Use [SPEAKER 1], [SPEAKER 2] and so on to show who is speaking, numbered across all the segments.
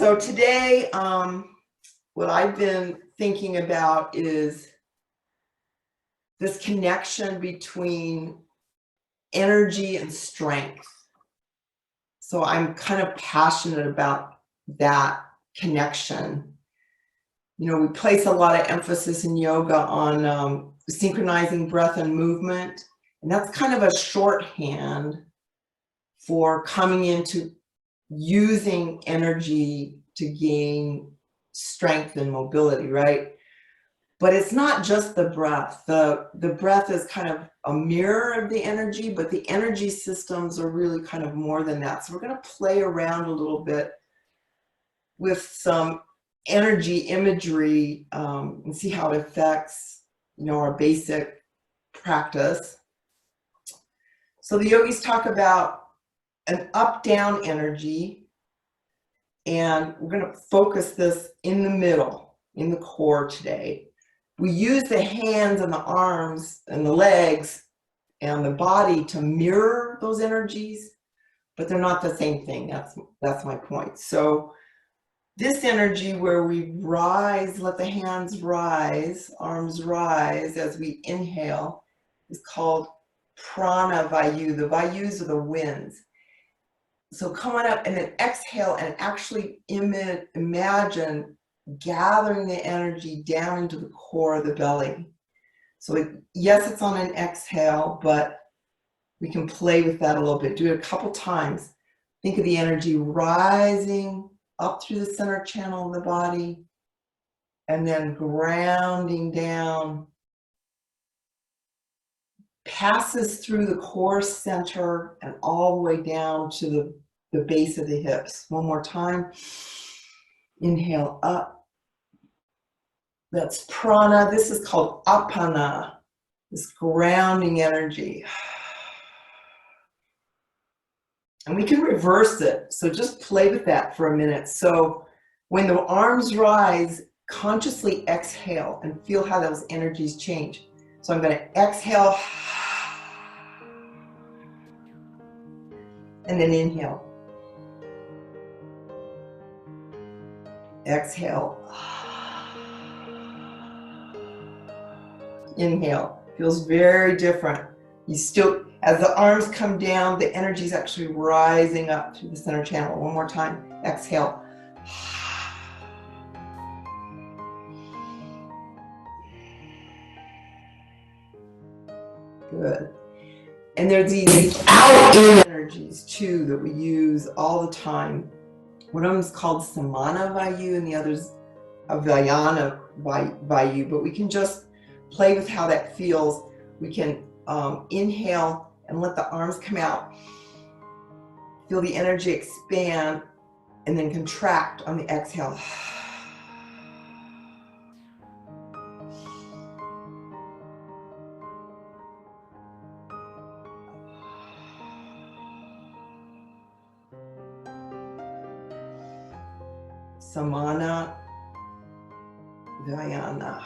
[SPEAKER 1] So today, what I've been thinking about is this connection between energy and strength. So I'm kind of passionate about that connection. You know, we place a lot of emphasis in yoga on synchronizing breath and movement, and that's kind of a shorthand for coming into using energy to gain strength and mobility, right? But it's not just the breath. The breath is kind of a mirror of the energy, but the energy systems are really kind of more than that. So we're going to play around a little bit with some energy imagery and see how it affects, you know, our basic practice. So the yogis talk about an up-down energy, and we're going to focus this in the middle, in the core today. We use the hands and the arms and the legs and the body to mirror those energies, but they're not the same thing. That's my point. So this energy where we rise, let the hands rise, arms rise as we inhale, is called prana vayu. The vayus are the winds. So come on up and then exhale and actually imagine gathering the energy down into the core of the belly. So yes, it's on an exhale, but we can play with that a little bit. Do it a couple times. Think of the energy rising up through the center channel of the body and then grounding down, passes through the core center and all the way down to the base of the hips. One more time. Inhale up. That's prana. This is called apana, this grounding energy. And we can reverse it. So just play with that for a minute. So when the arms rise, consciously exhale and feel how those energies change. So I'm going to exhale and then inhale. Exhale. Inhale. Feels very different. You still, as the arms come down, the energy is actually rising up through the center channel. One more time. Exhale. Good. And there's these out energies too that we use all the time. One of them is called samana vayu and the other's vayana vayu, but we can just play with how that feels. We can inhale and let the arms come out. Feel the energy expand and then contract on the exhale. Samana, vayana.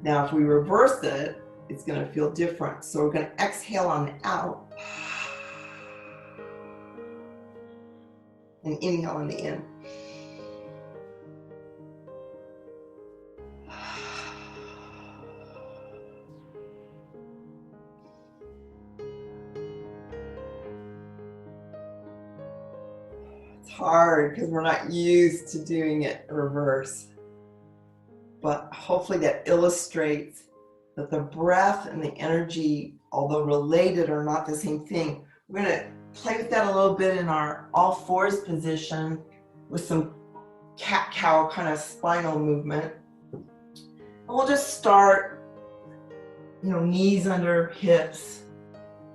[SPEAKER 1] Now, if we reverse it, it's going to feel different. So we're going to exhale on the out and inhale on the in. It's hard because we're not used to doing it reverse. But hopefully that illustrates that the breath and the energy, although related, are not the same thing. We're going to play with that a little bit in our all fours position with some cat-cow kind of spinal movement. And we'll just start, you know, knees under hips,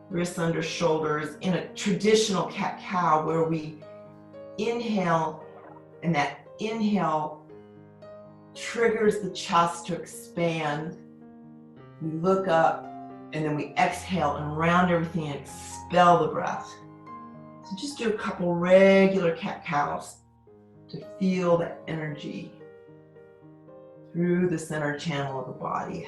[SPEAKER 1] wrists under shoulders in a traditional cat-cow where we inhale, and that inhale triggers the chest to expand. We look up and then we exhale and round everything and expel the breath. So just do a couple regular cat-cows to feel that energy through the center channel of the body.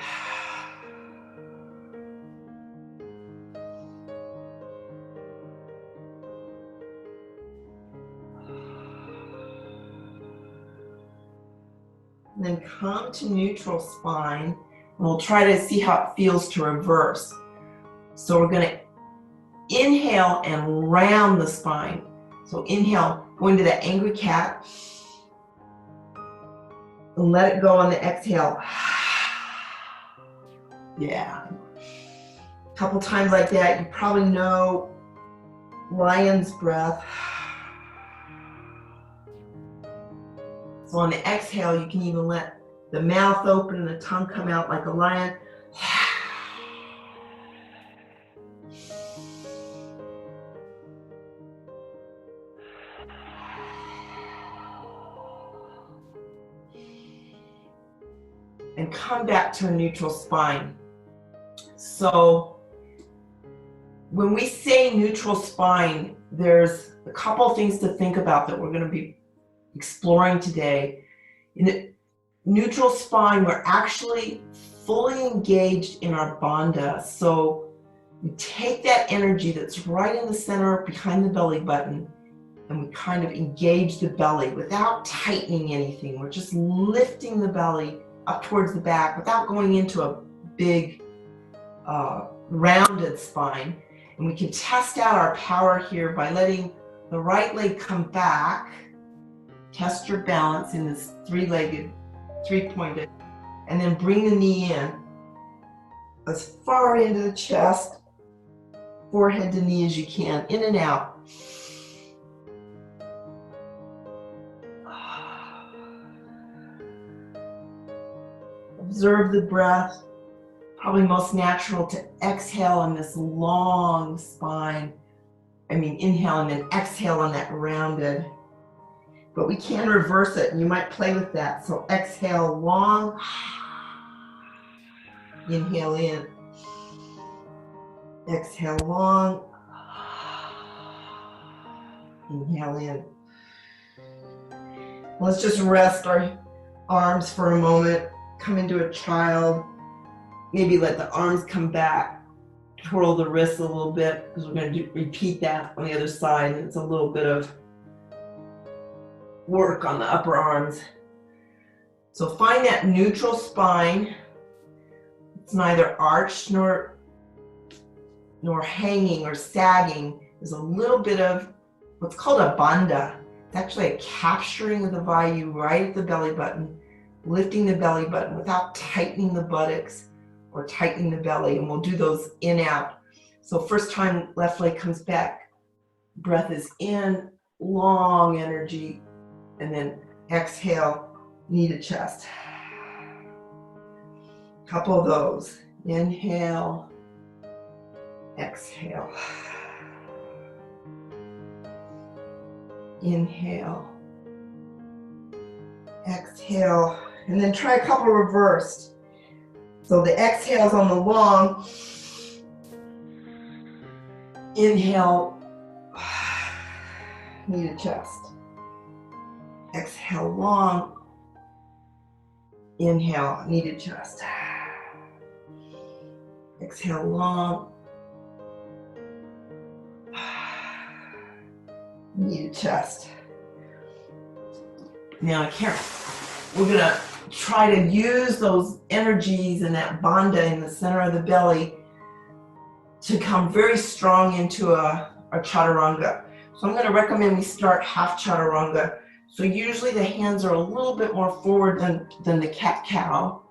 [SPEAKER 1] and then come to neutral spine. And we'll try to see how it feels to reverse. So we're going to inhale and round the spine. So inhale, go into that angry cat. And let it go on the exhale. Yeah. A couple times like that. You probably know lion's breath. So on the exhale, you can even let the mouth open and the tongue come out like a lion. And come back to a neutral spine. So when we say neutral spine, there's a couple things to think about that we're going to be exploring today. In the neutral spine, we're actually fully engaged in our bandha. So we take that energy that's right in the center behind the belly button, and we kind of engage the belly without tightening anything. We're just lifting the belly up towards the back without going into a big rounded spine. And we can test out our power here by letting the right leg come back. Test your balance in this three-legged, three-pointed, and then bring the knee in as far into the chest, forehead to knee as you can, in and out. Observe the breath. Probably most natural to exhale on this long spine. Inhale and then exhale on that rounded. But we can reverse it, and you might play with that. So exhale long. Inhale in. Exhale long. Inhale in. Let's just rest our arms for a moment. Come into a child. Maybe let the arms come back. Twirl the wrists a little bit, because we're going to repeat that on the other side. And it's a little bit of work on the upper arms. So find that neutral spine. It's neither arched nor hanging or sagging. There's a little bit of what's called a bandha. It's actually a capturing of the vayu right at the belly button, lifting the belly button without tightening the buttocks or tightening the belly. And we'll do those in out. So first time left leg comes back, breath is in, long energy, and then exhale, knee to chest. Couple of those. Inhale, exhale. Inhale, exhale, and then try a couple reversed. So the exhale's on the long. Inhale, knee to chest. Exhale long. Inhale, knee to chest. Exhale long. Knee to chest. Now we're gonna try to use those energies and that bandha in the center of the belly to come very strong into a chaturanga. So I'm going to recommend we start half chaturanga. So usually the hands are a little bit more forward than the cat-cow,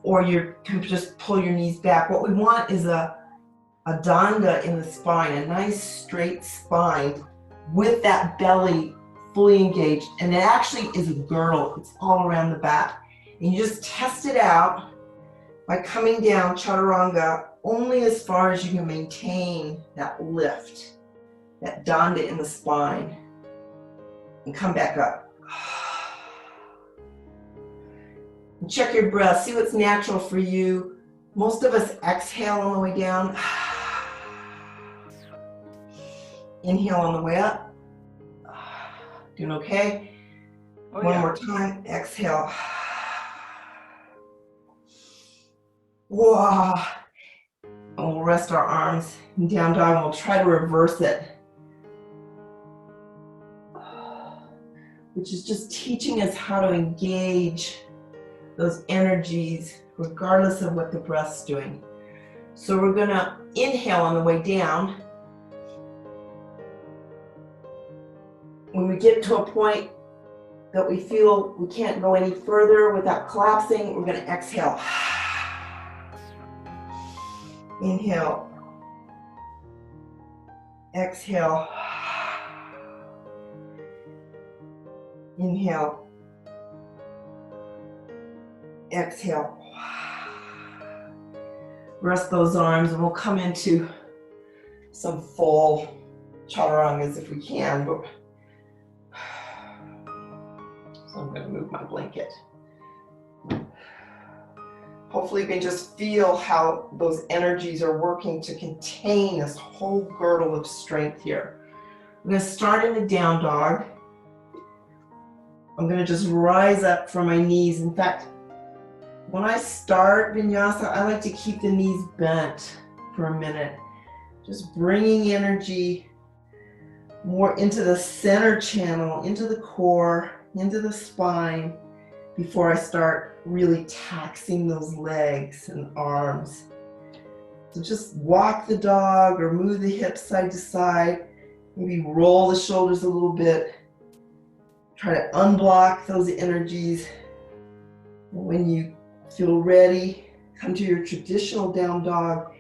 [SPEAKER 1] or you can just pull your knees back. What we want is a danda in the spine, a nice straight spine with that belly fully engaged. And it actually is a girdle. It's all around the back. And you just test it out by coming down chaturanga only as far as you can maintain that lift, that danda in the spine, and come back up. And check your breath, see what's natural for you. Most of us exhale on the way down. Inhale on the way up. Doing okay? One more time, exhale. Whoa. And we'll rest our arms in down dog, and we'll try to reverse it. Which is just teaching us how to engage those energies regardless of what the breath's doing. So we're gonna inhale on the way down. When we get to a point that we feel we can't go any further without collapsing, we're gonna exhale. Inhale. Exhale. Inhale. Exhale. Rest those arms, and we'll come into some full chaturangas if we can. So I'm going to move my blanket. Hopefully you can just feel how those energies are working to contain this whole girdle of strength here. I'm going to start in the down dog. I'm going to just rise up from my knees. In fact, when I start vinyasa, I like to keep the knees bent for a minute. Just bringing energy more into the center channel, into the core, into the spine, before I start really taxing those legs and arms. So just walk the dog or move the hips side to side. Maybe roll the shoulders a little bit. Try to unblock those energies. When you feel ready, come to your traditional down dog.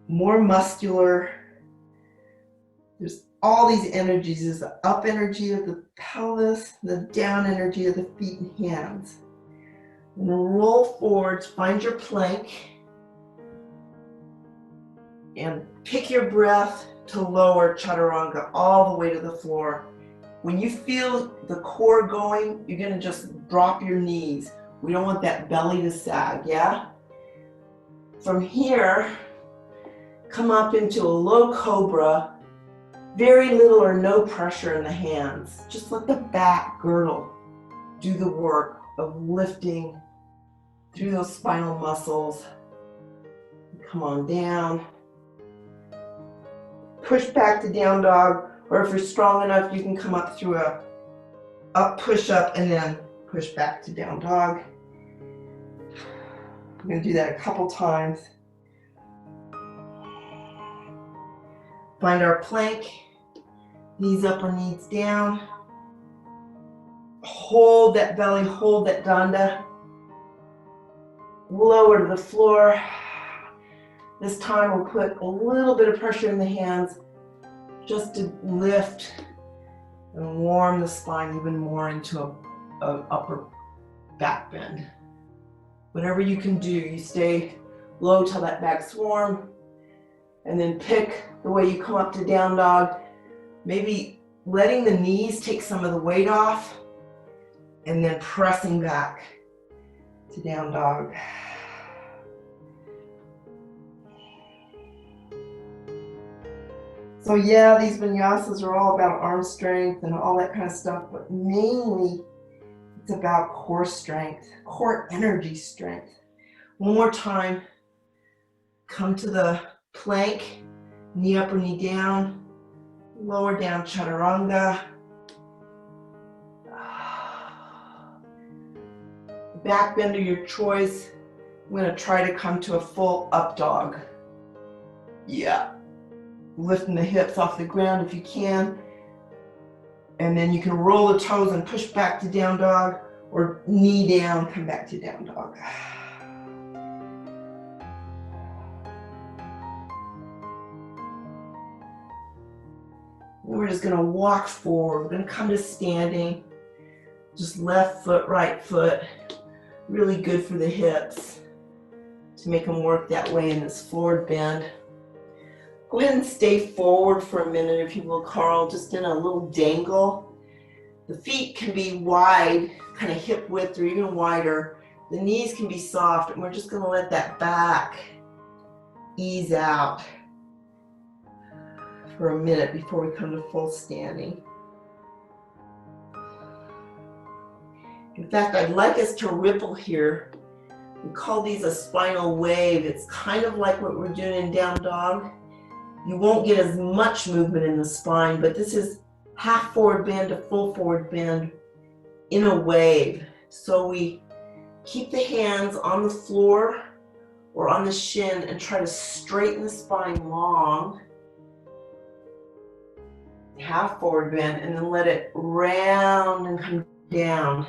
[SPEAKER 1] More muscular. There's all these energies. There's the up energy of the pelvis, the down energy of the feet and hands. And roll forward, find your plank, and pick your breath to lower chaturanga all the way to the floor. When you feel the core going, you're gonna just drop your knees. We don't want that belly to sag, yeah? From here, come up into a low cobra. Very little or no pressure in the hands. Just let the back girdle do the work of lifting through those spinal muscles. Come on down. Push back to down dog, or if you're strong enough, you can come up through a up, push up, and then push back to down dog. I'm going to do that a couple times. Find our plank. Knees up or knees down. Hold that belly, hold that danda. Lower to the floor. This time we'll put a little bit of pressure in the hands just to lift and warm the spine even more into a upper back bend. Whatever you can do, you stay low till that back's warm, and then pick the way you come up to down dog. Maybe letting the knees take some of the weight off and then pressing back to down dog. So yeah, these vinyasas are all about arm strength and all that kind of stuff, but mainly it's about core strength, core energy strength. One more time, come to the plank, knee up or knee down. Lower down chaturanga. Back bend of your choice. I'm going to try to come to a full up dog. Yeah. Lifting the hips off the ground if you can. And then you can roll the toes and push back to down dog, or knee down, come back to down dog. We're just going to walk forward. We're going to come to standing. Just left foot, right foot. Really good for the hips to make them work that way in this forward bend. Go ahead and stay forward for a minute, if you will, Carl, just in a little dangle. The feet can be wide, kind of hip width or even wider. The knees can be soft, and we're just going to let that back ease out for a minute before we come to full standing. In fact, I'd like us to ripple here. We call these a spinal wave. It's kind of like what we're doing in down dog. You won't get as much movement in the spine, but this is half forward bend to full forward bend in a wave. So we Keep the hands on the floor or on the shin and try to straighten the spine long. Half forward bend, and then let it round and come down.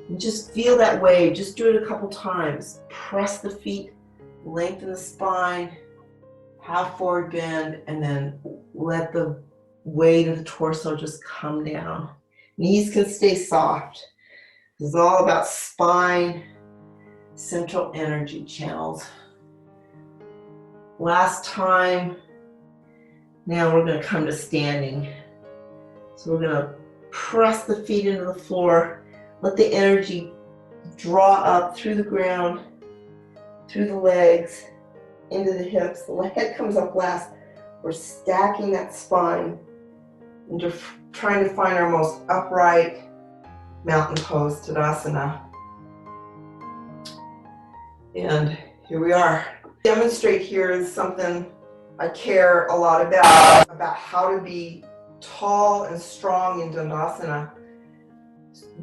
[SPEAKER 1] And just feel that wave. Just do it a couple times. Press the feet, lengthen the spine, half forward bend, and then let the weight of the torso just come down. Knees can stay soft. This is all about spine, central energy channels. Last time. Now we're going to come to standing. So we're going to press the feet into the floor. Let the energy draw up through the ground, through the legs, into the hips. The head comes up last. We're stacking that spine and just trying to find our most upright mountain pose, Tadasana. And here we are. Demonstrate here is something I care a lot about how to be tall and strong in Dandasana,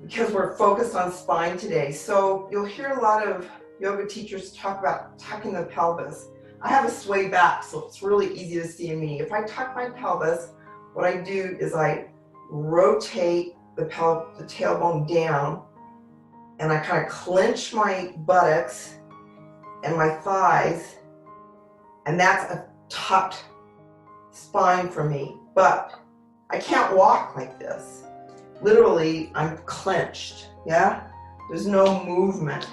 [SPEAKER 1] because we're focused on spine today. So you'll hear a lot of yoga teachers talk about tucking the pelvis. I have a sway back, so it's really easy to see in me. If I tuck my pelvis, what I do is I rotate the tailbone down, and I kind of clench my buttocks and my thighs, and that's a tucked spine for me. But I can't walk like this. Literally, I'm clenched, yeah? There's no movement.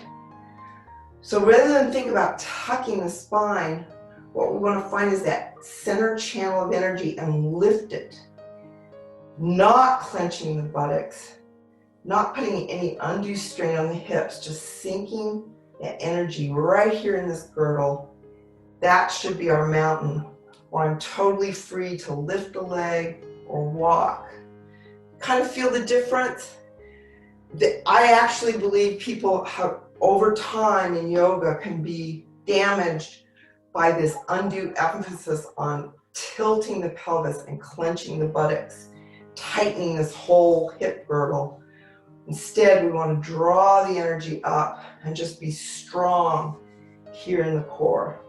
[SPEAKER 1] So rather than think about tucking the spine, what we want to find is that center channel of energy and lift it. Not clenching the buttocks, not putting any undue strain on the hips, just sinking that energy right here in this girdle. That should be our mountain, where I'm totally free to lift a leg or walk. Kind of feel the difference? I actually believe people have, over time in yoga, can be damaged by this undue emphasis on tilting the pelvis and clenching the buttocks, tightening this whole hip girdle. Instead, we want to draw the energy up and just be strong here in the core.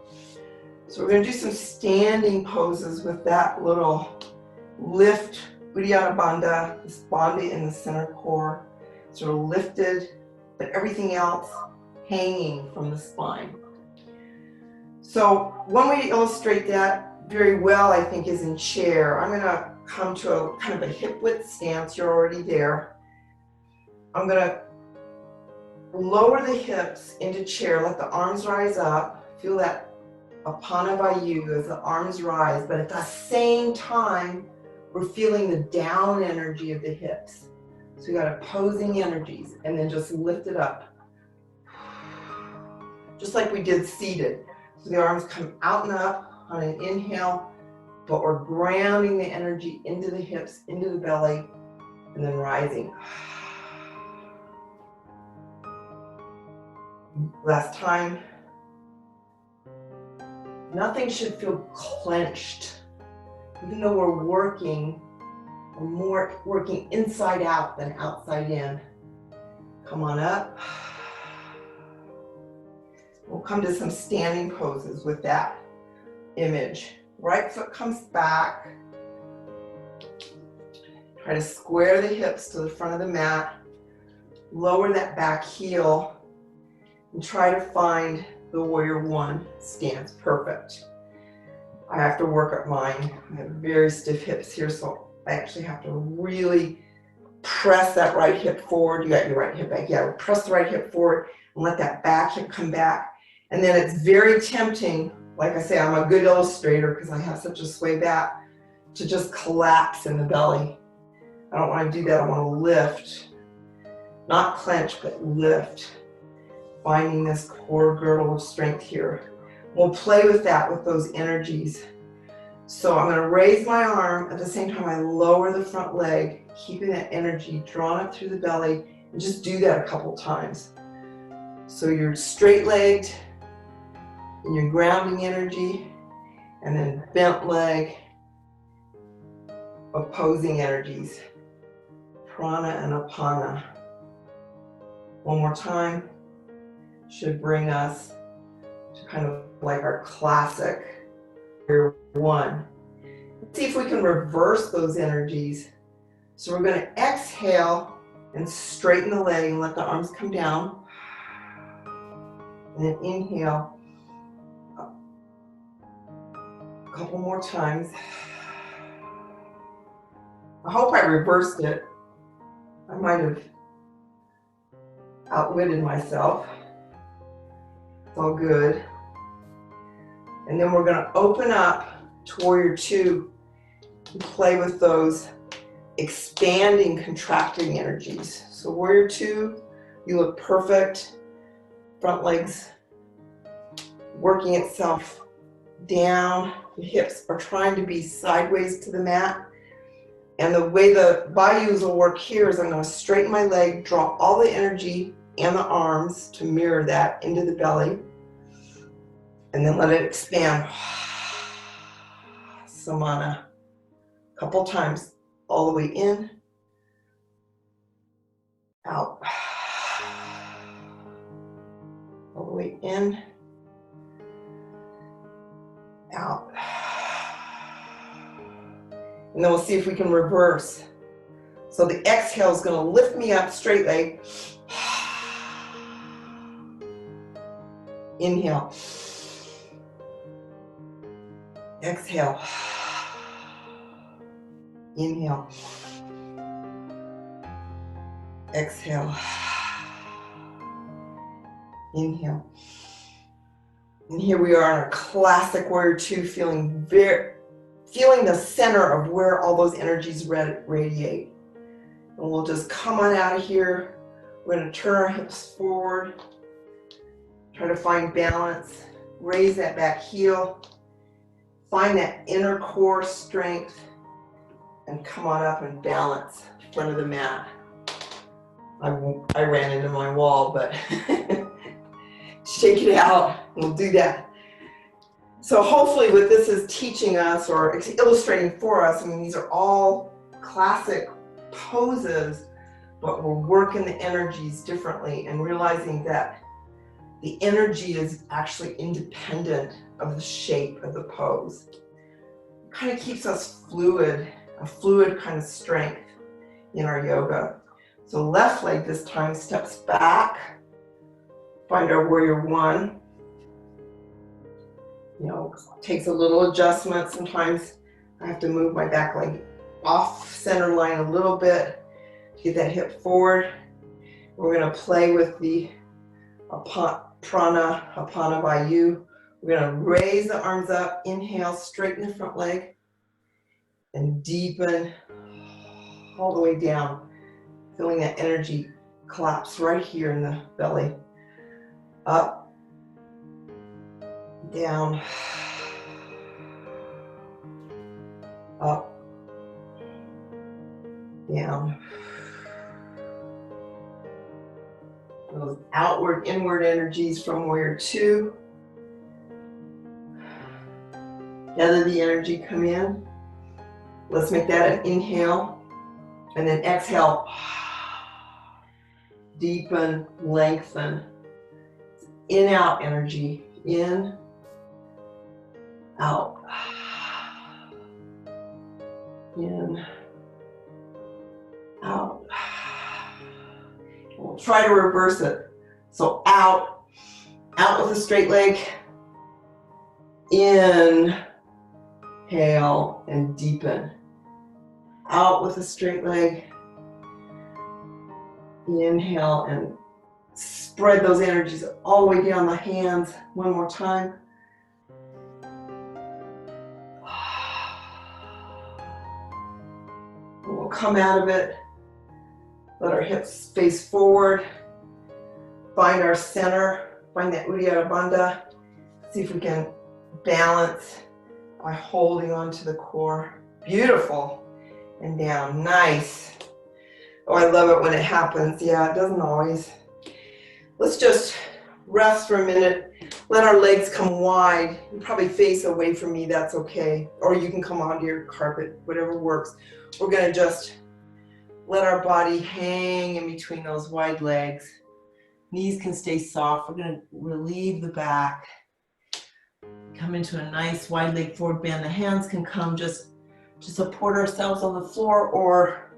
[SPEAKER 1] So we're going to do some standing poses with that little lift, Uddiyana Bandha, this bandha in the center core, sort of lifted, but everything else hanging from the spine. So one way to illustrate that very well, I think, is in chair. I'm going to come to a kind of a hip width stance. You're already there. I'm going to lower the hips into chair, let the arms rise up, feel that apana vayu as the arms rise, but at the same time, we're feeling the down energy of the hips. So we got opposing energies, and then just lift it up. Just like we did seated. So the arms come out and up on an inhale, but we're grounding the energy into the hips, into the belly, and then rising. Last time. Nothing should feel clenched. Even though we're more working inside out than outside in. Come on up. We'll come to some standing poses with that image. Right foot comes back. Try to square the hips to the front of the mat. Lower that back heel. And try to find the warrior one stance. Perfect. I have to work at mine. I have very stiff hips here, so I actually have to really press that right hip forward. You got your right hip back. Yeah, press the right hip forward and let that back hip come back. And then it's very tempting, like I say, I'm a good illustrator because I have such a sway back, to just collapse in the belly. I don't want to do that. I want to lift. Not clench, but lift. Finding this core girdle of strength here. We'll play with that, with those energies. So I'm going to raise my arm. At the same time, I lower the front leg, keeping that energy drawn up through the belly, and just do that a couple times. So you're straight-legged, and you're grounding energy, and then bent leg, opposing energies, prana and apana. One more time. Should bring us to kind of like our classic warrior one. Let's see if we can reverse those energies. So we're going to exhale and straighten the leg and let the arms come down. And then inhale a couple more times. I hope I reversed it. I might have outwitted myself. It's all good. And then we're going to open up to warrior two and play with those expanding, contracting energies. So warrior two, you look perfect. Front legs working itself down. The hips are trying to be sideways to the mat. And the way the vayus will work here is I'm going to straighten my leg, draw all the energy and the arms to mirror that into the belly. And then let it expand. Samana. A couple times. All the way in. Out. All the way in. Out. And then we'll see if we can reverse. So the exhale is going to lift me up, straight leg. Inhale. Exhale. Inhale. Exhale. Inhale. And here we are in our classic warrior two, feeling the center of where all those energies radiate. And we'll just come on out of here. We're going to turn our hips forward. Try to find balance. Raise that back heel. Find that inner core strength. And come on up and balance in front of the mat. I ran into my wall, but shake it out. We'll do that. So hopefully what this is teaching us or illustrating for us, I mean, these are all classic poses, but we're working the energies differently and realizing that the energy is actually independent of the shape of the pose. It kind of keeps us fluid, a fluid kind of strength in our yoga. So left leg this time steps back, find our warrior one. You know, takes a little adjustment. Sometimes I have to move my back leg off center line a little bit to get that hip forward. We're going to play with the apana, vayu. We're going to raise the arms up, inhale, straighten the front leg, and deepen all the way down, feeling that energy collapse right here in the belly. Up. Down, up, down. Those outward, inward energies from warrior two. Gather the energy, come in. Let's make that an inhale. And then exhale. Deepen, lengthen. In, out energy. In. Out, in, out. We'll try to reverse it. So out with a straight leg, inhale and deepen. Out with a straight leg, inhale and spread those energies all the way down the hands. One more time. We'll come out of it, let our hips face forward, find our center, find that udana bandha, see if we can balance by holding on to the core. Beautiful. And down, nice. Oh, I love it when it happens. Yeah, it doesn't always. Let's just rest for a minute, let our legs come wide. You probably face away from me, that's okay. Or you can come onto your carpet, whatever works. We're going to just let our body hang in between those wide legs. Knees can stay soft. We're going to relieve the back. Come into a nice wide leg forward bend. The hands can come just to support ourselves on the floor, or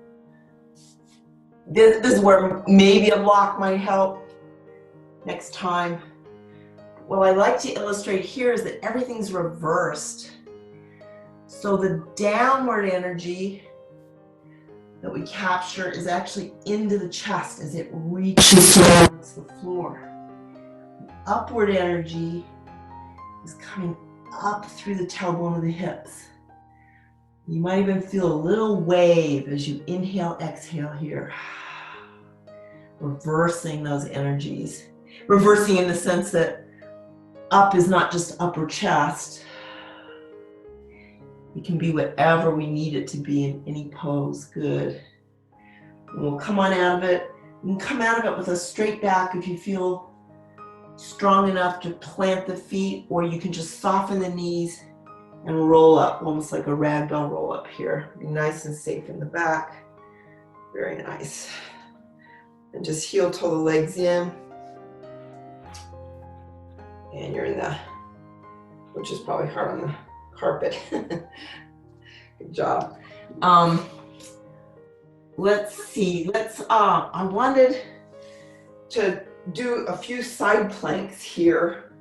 [SPEAKER 1] this is where maybe a block might help next time. What I like to illustrate here is that everything's reversed. So the downward energy that we capture is actually into the chest as it reaches towards the floor. Upward energy is coming up through the tailbone of the hips. You might even feel a little wave as you inhale, exhale here. Reversing those energies. Reversing in the sense that up is not just upper chest. It can be whatever we need it to be in any pose. Good. And we'll come on out of it. You can come out of it with a straight back if you feel strong enough to plant the feet, or you can just soften the knees and roll up, almost like a ragdoll roll up here. Be nice and safe in the back. Very nice. And just heel toe the legs in. And you're in the, which is probably hard on the carpet. Good job. Let's see, I wanted to do a few side planks here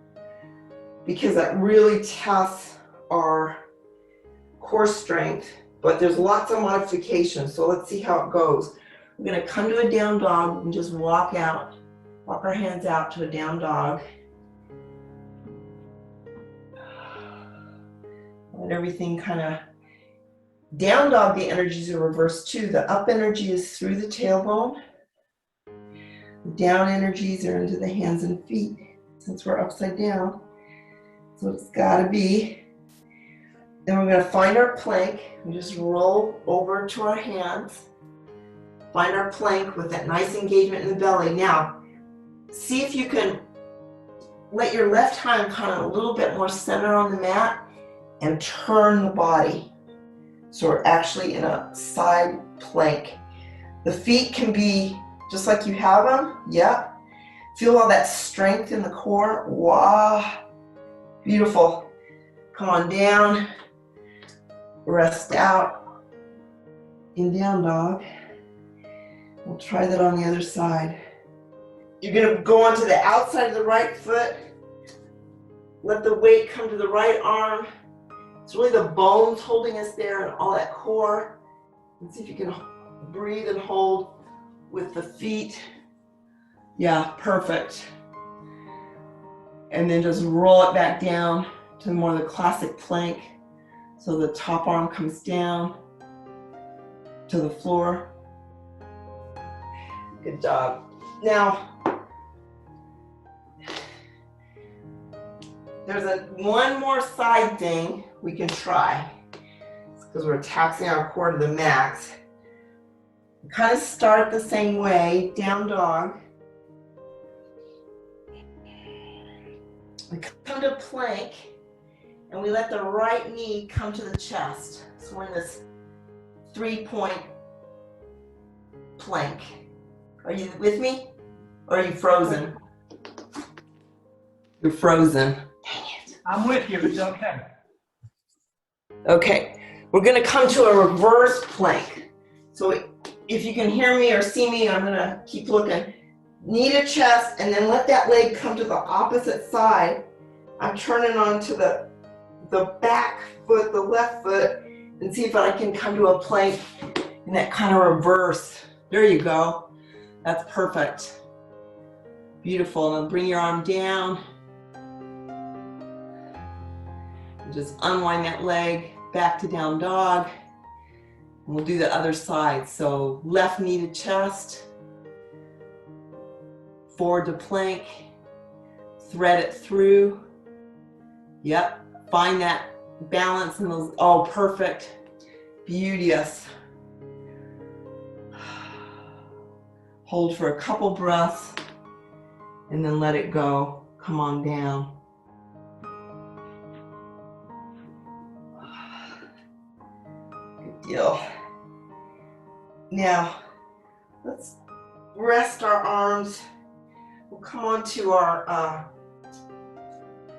[SPEAKER 1] because that really tests our core strength, but there's lots of modifications. So let's see how it goes. We're gonna come to a down dog and just walk our hands out to a down dog. Let everything kind of, down dog, the energies are reversed too. The up energy is through the tailbone. The down energies are into the hands and feet, since we're upside down. So it's gotta be. Then we're gonna find our plank. We just roll over to our hands. Find our plank with that nice engagement in the belly. Now, see if you can let your left hand kind of a little bit more center on the mat and turn the body. So we're actually in a side plank. The feet can be just like you have them. Yep. Feel all that strength in the core. Wow. Beautiful. Come on down. Rest out. In down dog. We'll try that on the other side. You're going to go onto the outside of the right foot. Let the weight come to the right arm. It's really the bones holding us there and all that core. And see if you can breathe and hold with the feet. Yeah, perfect. And then just roll it back down to more of the classic plank. So the top arm comes down to the floor. Good job. Now, there's one more side thing we can try. It's because we're taxing our core to the max. We kind of start the same way, down dog. We come to plank, and we let the right knee come to the chest. So we're in this 3-point plank. Are you with me? Or are you frozen? You're frozen. Dang it.
[SPEAKER 2] I'm with you, it's okay.
[SPEAKER 1] Okay, we're gonna come to a reverse plank. So if you can hear me or see me, I'm gonna keep looking. Knee to chest, and then let that leg come to the opposite side. I'm turning onto the back foot, the left foot, and see if I can come to a plank in that kind of reverse. There you go. That's perfect. Beautiful. And then bring your arm down. And just unwind that leg back to down dog. And we'll do the other side. So left knee to chest. Forward to plank. Thread it through. Yep. Find that balance in those. Oh, perfect. Beauteous. Hold for a couple breaths and then let it go. Come on down. Good deal. Now, let's rest our arms we'll come on to our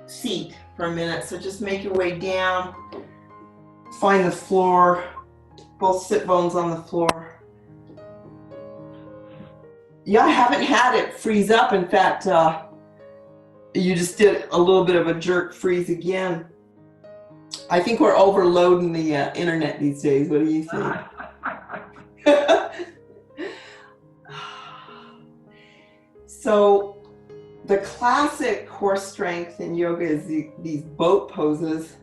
[SPEAKER 1] seat for a minute. So just make your way down, find the floor, both sit bones on the floor. Yeah, I haven't had it freeze up. In fact, you just did a little bit of a jerk freeze again. I think we're overloading the internet these days. What do you think? So the classic core strength in yoga is these boat poses.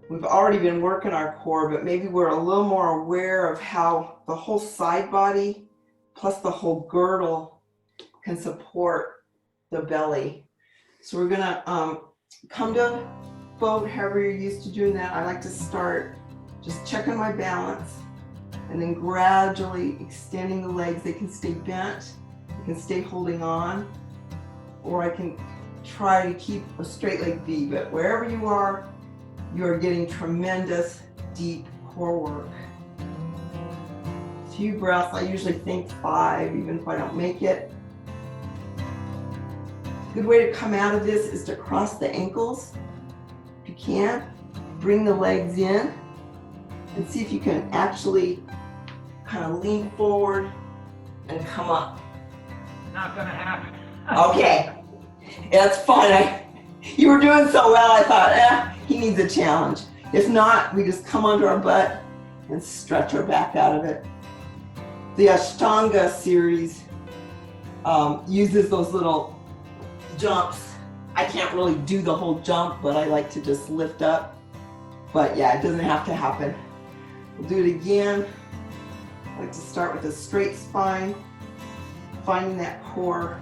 [SPEAKER 1] We've already been working our core, but maybe we're a little more aware of how the whole side body plus the whole girdle can support the belly. So we're gonna come to boat however you're used to doing that. I like to start just checking my balance and then gradually extending the legs. They can stay bent, you can stay holding on, or I can try to keep a straight leg V, but wherever you are getting tremendous deep core work. A few breaths, I usually think 5, even if I don't make it. A good way to come out of this is to cross the ankles. If you can, bring the legs in and see if you can actually kind of lean forward and come up.
[SPEAKER 2] Not gonna happen.
[SPEAKER 1] Okay, that's fine. You were doing so well, I thought, he needs a challenge. If not, we just come onto our butt and stretch our back out of it. The Ashtanga series uses those little jumps. I can't really do the whole jump, but I like to just lift up. But yeah, it doesn't have to happen. We'll do it again. I like to start with a straight spine, finding that core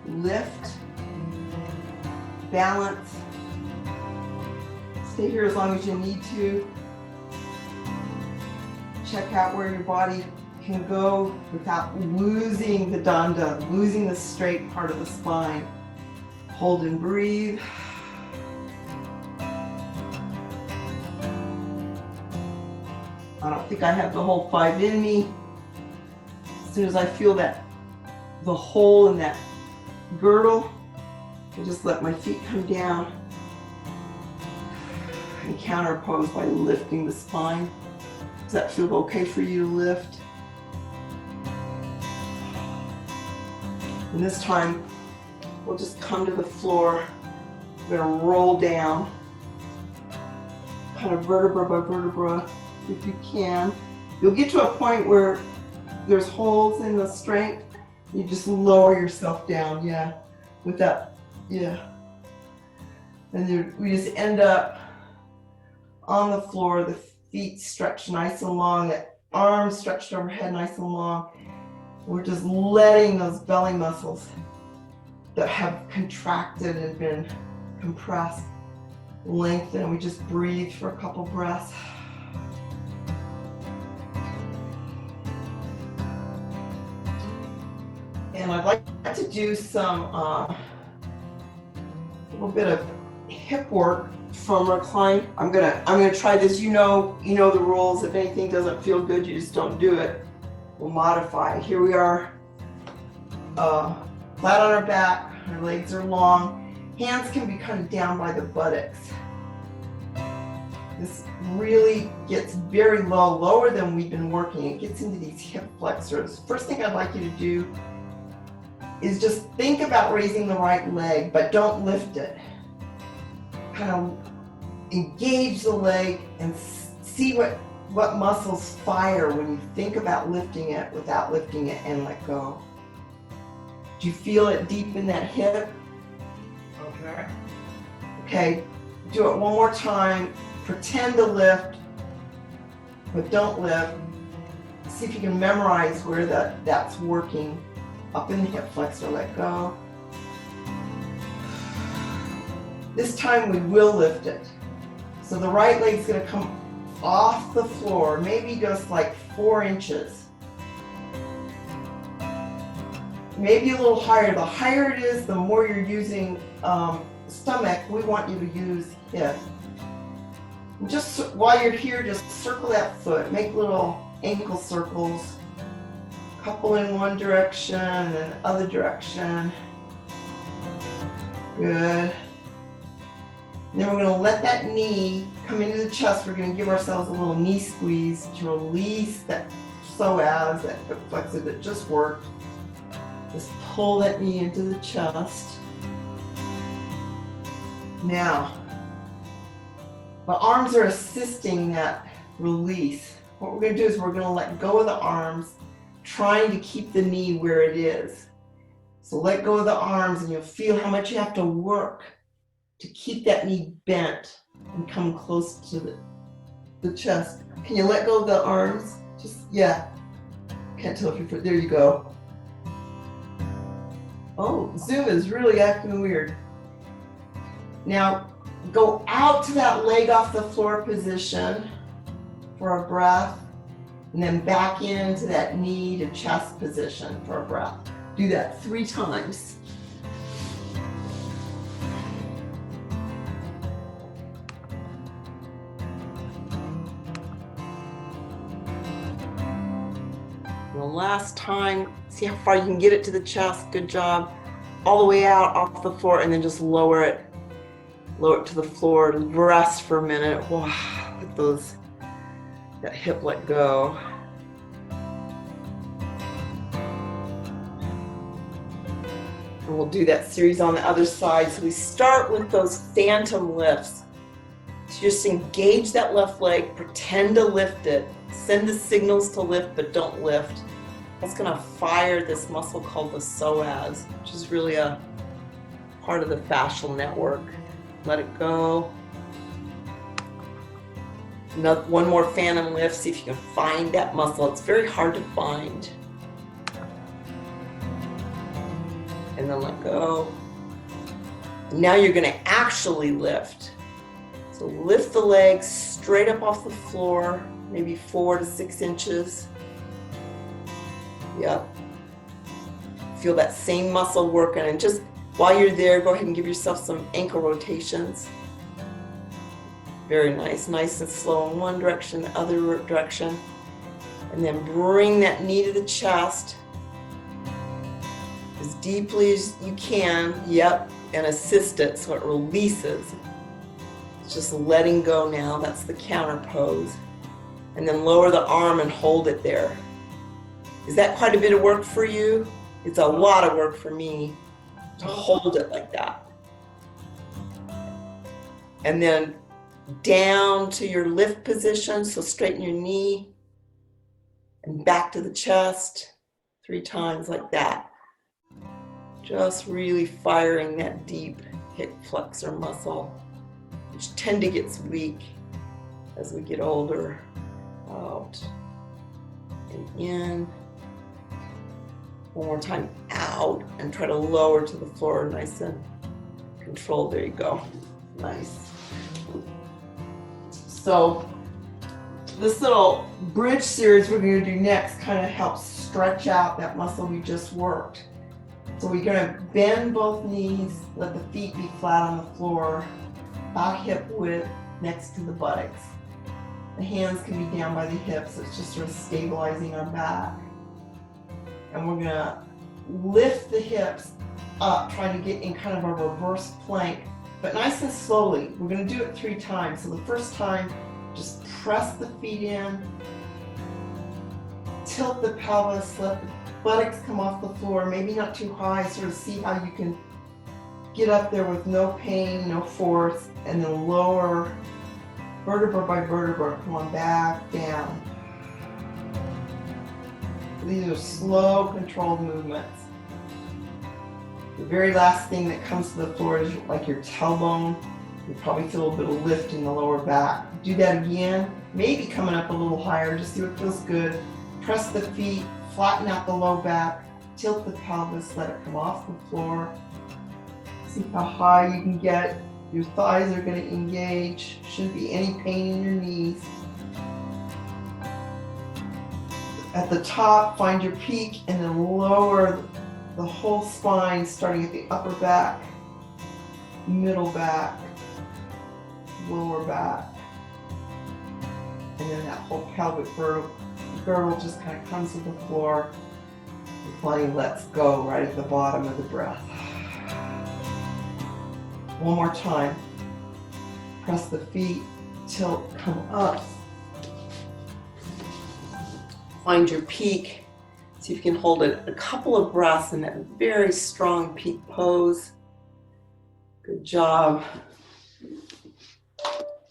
[SPEAKER 1] lift, balance. Stay here as long as you need to. Check out where your body can go without losing the danda, losing the straight part of the spine. Hold and breathe. I don't think I have the whole 5 in me. As soon as I feel that, the hole in that girdle, I just let my feet come down and counterpose by lifting the spine. Does that feel okay for you to lift? And this time, we'll just come to the floor. We're gonna roll down, kind of vertebra by vertebra, if you can. You'll get to a point where there's holes in the strength. You just lower yourself down, yeah, with that, yeah. And we just end up on the floor, the feet stretched nice and long, the arms stretched overhead nice and long. We're just letting those belly muscles that have contracted and been compressed lengthen. We just breathe for a couple breaths. And I'd like to do some little bit of hip work from recline. I'm gonna try this. You know the rules. If anything doesn't feel good, you just don't do it. We'll modify. Here we are, flat on our back. Our legs are long. Hands can be kind of down by the buttocks. This really gets very low, lower than we've been working. It gets into these hip flexors. First thing I'd like you to do is just think about raising the right leg, but don't lift it. Kind of engage the leg and see what muscles fire when you think about lifting it without lifting it, and let go. Do you feel it deep in that hip?
[SPEAKER 2] Okay.
[SPEAKER 1] Okay, do it one more time. Pretend to lift, but don't lift. See if you can memorize where that's working. Up in the hip flexor, let go. This time we will lift it. So the right leg's gonna come off the floor, maybe just like 4 inches. Maybe a little higher. The higher it is, the more you're using stomach. We want you to use hip. And just while you're here, just circle that foot. Make little ankle circles. Couple in one direction and other direction. Good. Then we're gonna let that knee come into the chest. We're gonna give ourselves a little knee squeeze to release that psoas, that hip flexor that just worked. Just pull that knee into the chest. Now, the arms are assisting that release. What we're gonna do is we're gonna let go of the arms, trying to keep the knee where it is. So let go of the arms and you'll feel how much you have to work to keep that knee bent and come close to the chest. Can you let go of the arms? Just, yeah. Can't tell if you're, there you go. Oh, Zoom is really acting weird. Now, go out to that leg off the floor position for a breath, and then back into that knee to chest position for a breath. Do that 3 times. The last time, see how far you can get it to the chest. Good job. All the way out off the floor, and then just lower it to the floor and rest for a minute. Wow, let that hip let go. And we'll do that series on the other side. So we start with those phantom lifts. So just engage that left leg, pretend to lift it. Send the signals to lift, but don't lift. That's gonna fire this muscle called the psoas, which is really a part of the fascial network. Let it go. One more phantom lift, see if you can find that muscle. It's very hard to find. And then let go. Now you're gonna actually lift. So lift the legs straight up off the floor, maybe 4 to 6 inches. Yep. Feel that same muscle working, and just while you're there, go ahead and give yourself some ankle rotations. Very nice, nice and slow in one direction, the other direction. And then bring that knee to the chest as deeply as you can, yep, and assist it so it releases. It's just letting go now, that's the counter pose. And then lower the arm and hold it there. Is that quite a bit of work for you? It's a lot of work for me to hold it like that. And then down to your lift position, so straighten your knee and back to the chest 3 times like that. Just really firing that deep hip flexor muscle, which tend to get weak as we get older. Out and in. One more time, out, and try to lower to the floor, nice and controlled. There you go. Nice. So this little bridge series we're going to do next kind of helps stretch out that muscle we just worked. So we're going to bend both knees, let the feet be flat on the floor, about hip width next to the buttocks. The hands can be down by the hips, so it's just sort of stabilizing our back. And we're gonna lift the hips up, trying to get in kind of a reverse plank, but nice and slowly. We're gonna do it 3 times. So the first time, just press the feet in, tilt the pelvis, let the buttocks come off the floor, maybe not too high, sort of see how you can get up there with no pain, no force, and then lower vertebra by vertebra, come on back down. These are slow, controlled movements. The very last thing that comes to the floor is like your tailbone. You probably feel a bit of lift in the lower back. Do that again, maybe coming up a little higher, just see what feels good. Press the feet, flatten out the low back, tilt the pelvis, let it come off the floor. See how high you can get. Your thighs are going to engage. Shouldn't be any pain in your knees. At the top, find your peak and then lower the whole spine, starting at the upper back, middle back, lower back. And then that whole pelvic girdle just kind of comes to the floor. The body lets go right at the bottom of the breath. One more time. Press the feet, tilt, come up. Find your peak. See if you can hold it a couple of breaths in that very strong peak pose. Good job.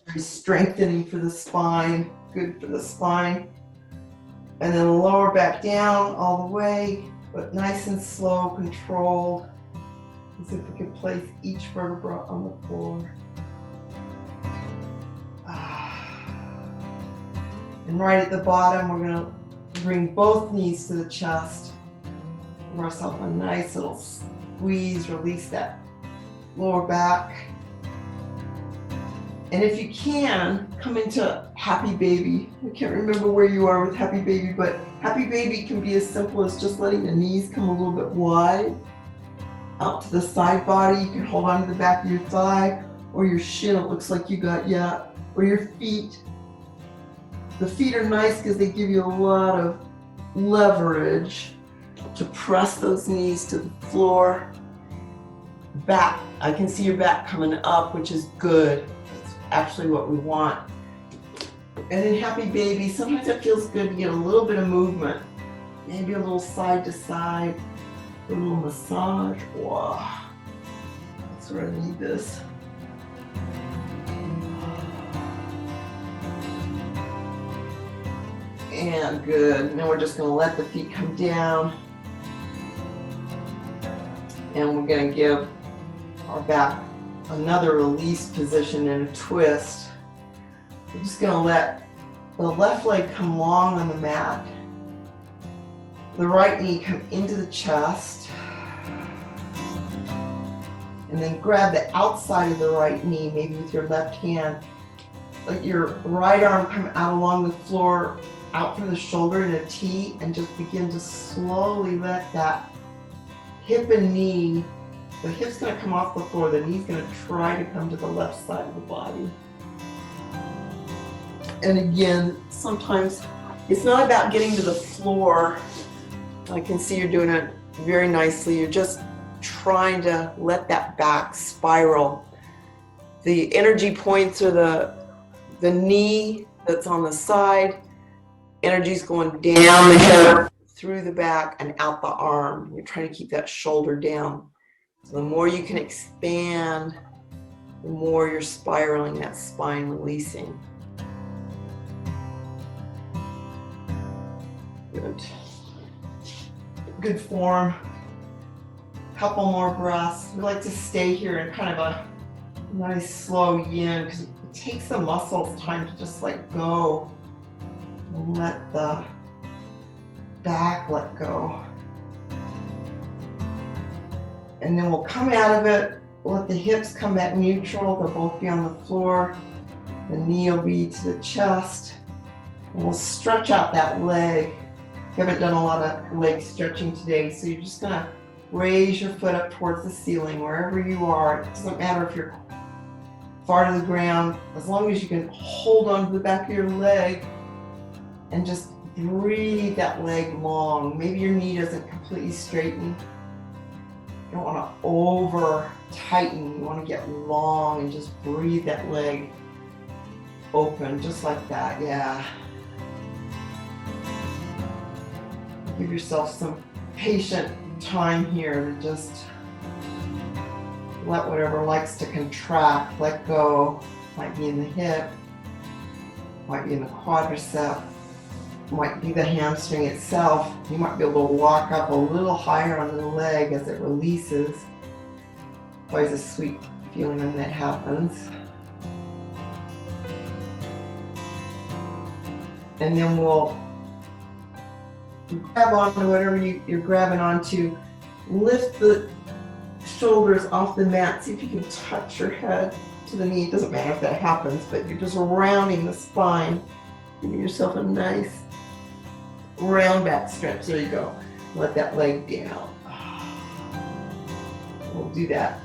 [SPEAKER 1] Very strengthening for the spine. Good for the spine. And then lower back down all the way, but nice and slow, controlled. As if we could place each vertebra on the floor. And right at the bottom, we're going to bring both knees to the chest. Give ourselves a nice little squeeze, release that lower back. And if you can, come into Happy Baby. I can't remember where you are with Happy Baby, but Happy Baby can be as simple as just letting the knees come a little bit wide. Out to the side body, you can hold on to the back of your thigh or your shin, it looks like you got, yeah, or your feet. The feet are nice because they give you a lot of leverage to press those knees to the floor. Back, I can see your back coming up, which is good. It's actually what we want. And in Happy Baby, sometimes it feels good to get a little bit of movement. Maybe a little side to side, a little massage. Wow, that's where I need this. And good. Now we're just going to let the feet come down. And we're going to give our back another release position and a twist. We're just going to let the left leg come long on the mat. The right knee come into the chest. And then grab the outside of the right knee, maybe with your left hand. Let your right arm come out along the floor, out from the shoulder in a T, and just begin to slowly let that hip and knee, the hip's going to come off the floor, the knee's going to try to come to the left side of the body. And again, sometimes it's not about getting to the floor. I can see you're doing it very nicely. You're just trying to let that back spiral. The energy points are the knee that's on the side. Energy's going down the hip, through the back, and out the arm. You're trying to keep that shoulder down. So the more you can expand, the more you're spiraling that spine, releasing. Good. Good form. Couple more breaths. We like to stay here in kind of a nice slow yin because it takes the muscles time to just let go. And let the back let go. And then we'll come out of it, let the hips come back neutral, they'll both be on the floor. The knee will be to the chest. And we'll stretch out that leg. We haven't done a lot of leg stretching today, so you're just gonna raise your foot up towards the ceiling, wherever you are. It doesn't matter if you're far to the ground, as long as you can hold on to the back of your leg and just breathe that leg long. Maybe your knee doesn't completely straighten. You don't want to over tighten. You want to get long and just breathe that leg open, just like that, yeah. Give yourself some patient time here to just let whatever likes to contract, let go. Might be in the hip, might be in the quadricep, might be the hamstring itself. You might be able to walk up a little higher on the leg as it releases. Always a sweet feeling when that happens. And then we'll grab onto whatever you're grabbing onto. Lift the shoulders off the mat. See if you can touch your head to the knee. It doesn't matter if that happens, but you're just rounding the spine. Giving yourself a nice round back stretch. There you go. Let that leg down. We'll do that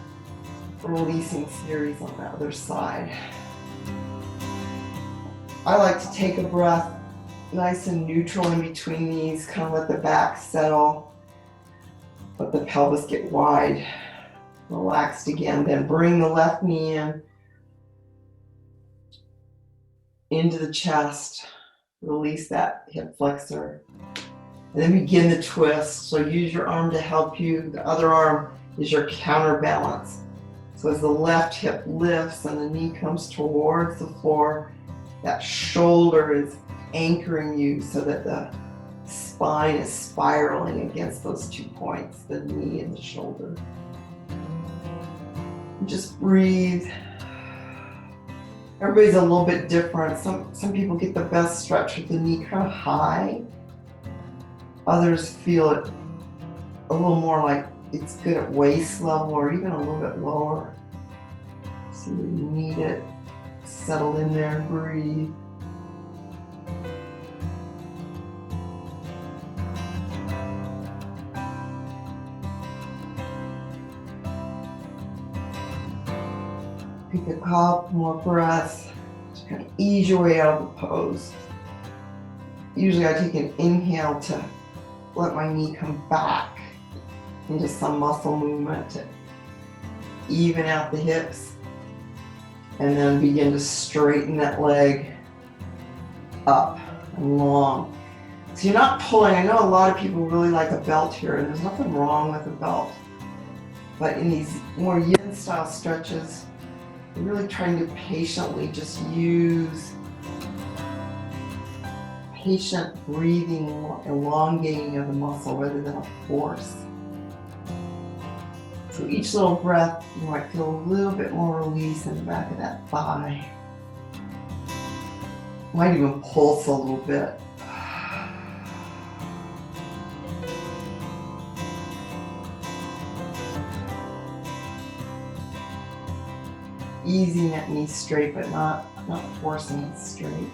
[SPEAKER 1] releasing series on the other side. I like to take a breath nice and neutral in between these, kind of let the back settle, let the pelvis get wide. Relaxed again. Then bring the left knee in into the chest. Release that hip flexor. And then begin the twist. So use your arm to help you. The other arm is your counterbalance. So as the left hip lifts and the knee comes towards the floor, that shoulder is anchoring you so that the spine is spiraling against those 2 points, the knee and the shoulder. And just breathe. Everybody's a little bit different. Some people get the best stretch with the knee kind of high. Others feel it a little more like it's good at waist level or even a little bit lower. So you need it. Settle in there and breathe. Take a couple more breaths. Just kind of ease your way out of the pose. Usually I take an inhale to let my knee come back into some muscle movement to even out the hips. And then begin to straighten that leg up and long. So you're not pulling. I know a lot of people really like a belt here, and there's nothing wrong with a belt. But in these more yin style stretches, you're really trying to patiently just use patient breathing, elongating of the muscle rather than a force. So each little breath, you might feel a little bit more release in the back of that thigh. Might even pulse a little bit. Easing that knee straight, but not forcing it straight.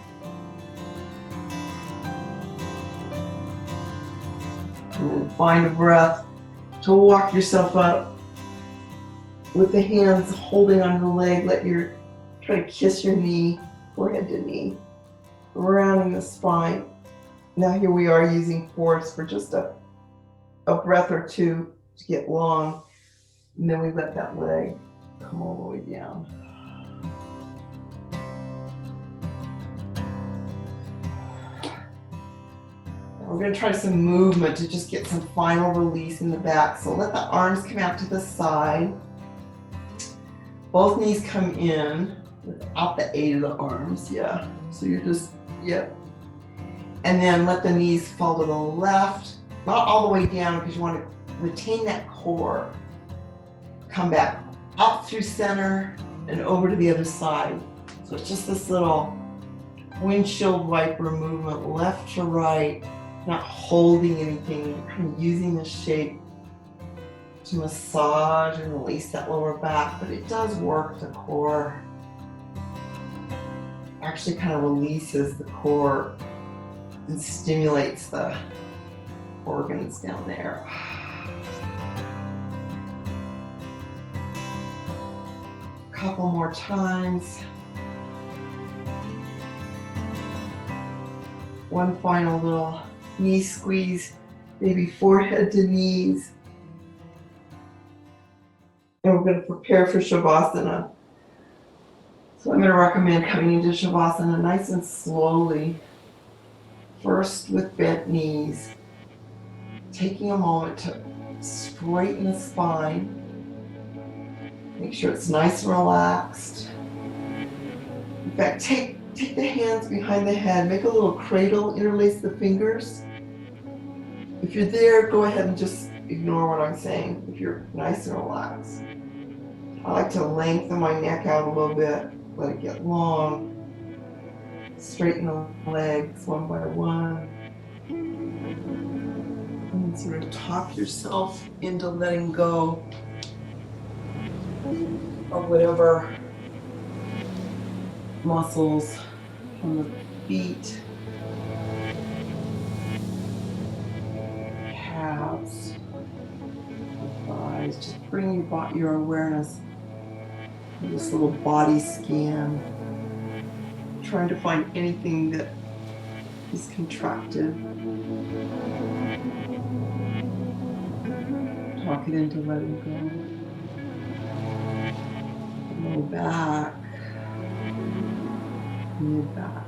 [SPEAKER 1] And then find a breath to walk yourself up with the hands holding on the leg. Try to kiss your knee, forehead to knee, rounding the spine. Now here we are using force for just a breath or two to get long. And then we let that leg come all the way down. We're going to try some movement to just get some final release in the back. So let the arms come out to the side. Both knees come in without the aid of the arms. Yeah. So you're just, yep. And then let the knees fall to the left. Not all the way down because you want to retain that core. Come back up through center and over to the other side. So it's just this little windshield wiper movement, left to right. Not holding anything, kind of using the shape to massage and release that lower back, but it does work the core. Actually kind of releases the core and stimulates the organs down there. A couple more times. One final little knee squeeze, maybe forehead to knees. And we're going to prepare for Shavasana. So I'm going to recommend coming into Shavasana nice and slowly. First with bent knees. Taking a moment to straighten the spine. Make sure it's nice and relaxed. In fact, take the hands behind the head. Make a little cradle, interlace the fingers. If you're there, go ahead and just ignore what I'm saying if you're nice and relaxed. I like to lengthen my neck out a little bit, let it get long. Straighten the legs one by one. And sort of talk yourself into letting go of whatever muscles from the feet, calves, thighs. Just bring your awareness to this little body scan, trying to find anything that is contracted. Talk it into letting go. low back, mid back.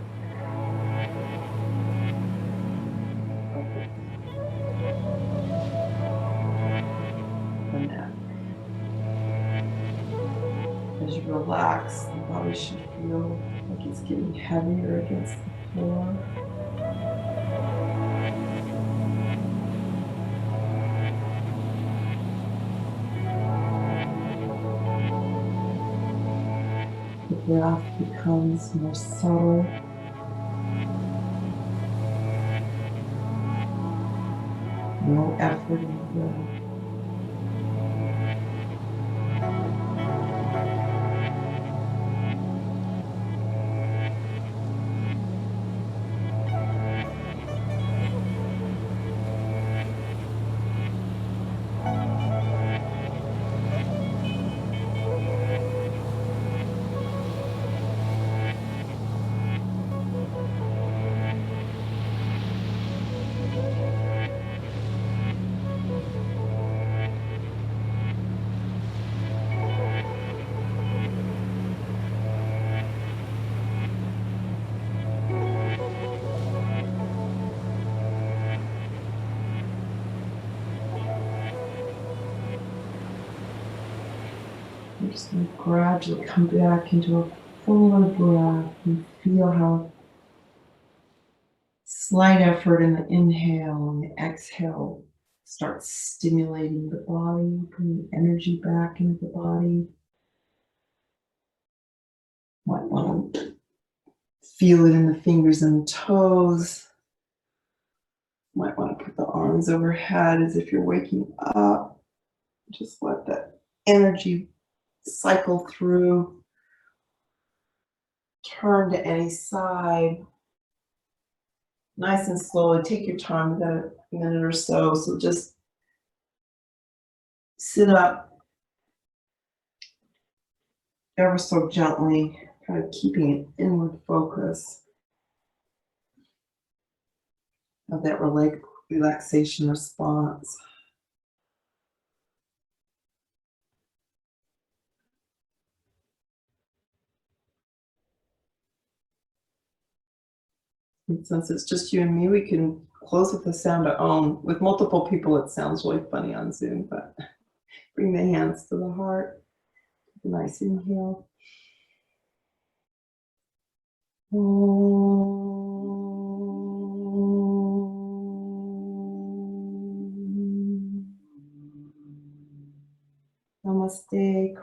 [SPEAKER 1] The neck. As you relax, the body should feel like it's getting heavier against the floor. The breath becomes more subtle. No effort in the breath. You're just going to gradually come back into a fuller breath and feel how slight effort in the inhale and the exhale starts stimulating the body, bringing energy back into the body. Might want to feel it in the fingers and the toes. Might want to put the arms overhead as if you're waking up. Just let that energy cycle through. Turn to any side. Nice and slowly. Take your time, we've got a minute or so. So just sit up ever so gently, kind of keeping an inward focus of that relaxation response. And since it's just you and me, we can close with the sound of Om. With multiple people, it sounds really funny on Zoom, but bring the hands to the heart. Take a nice inhale. Om. Namaste.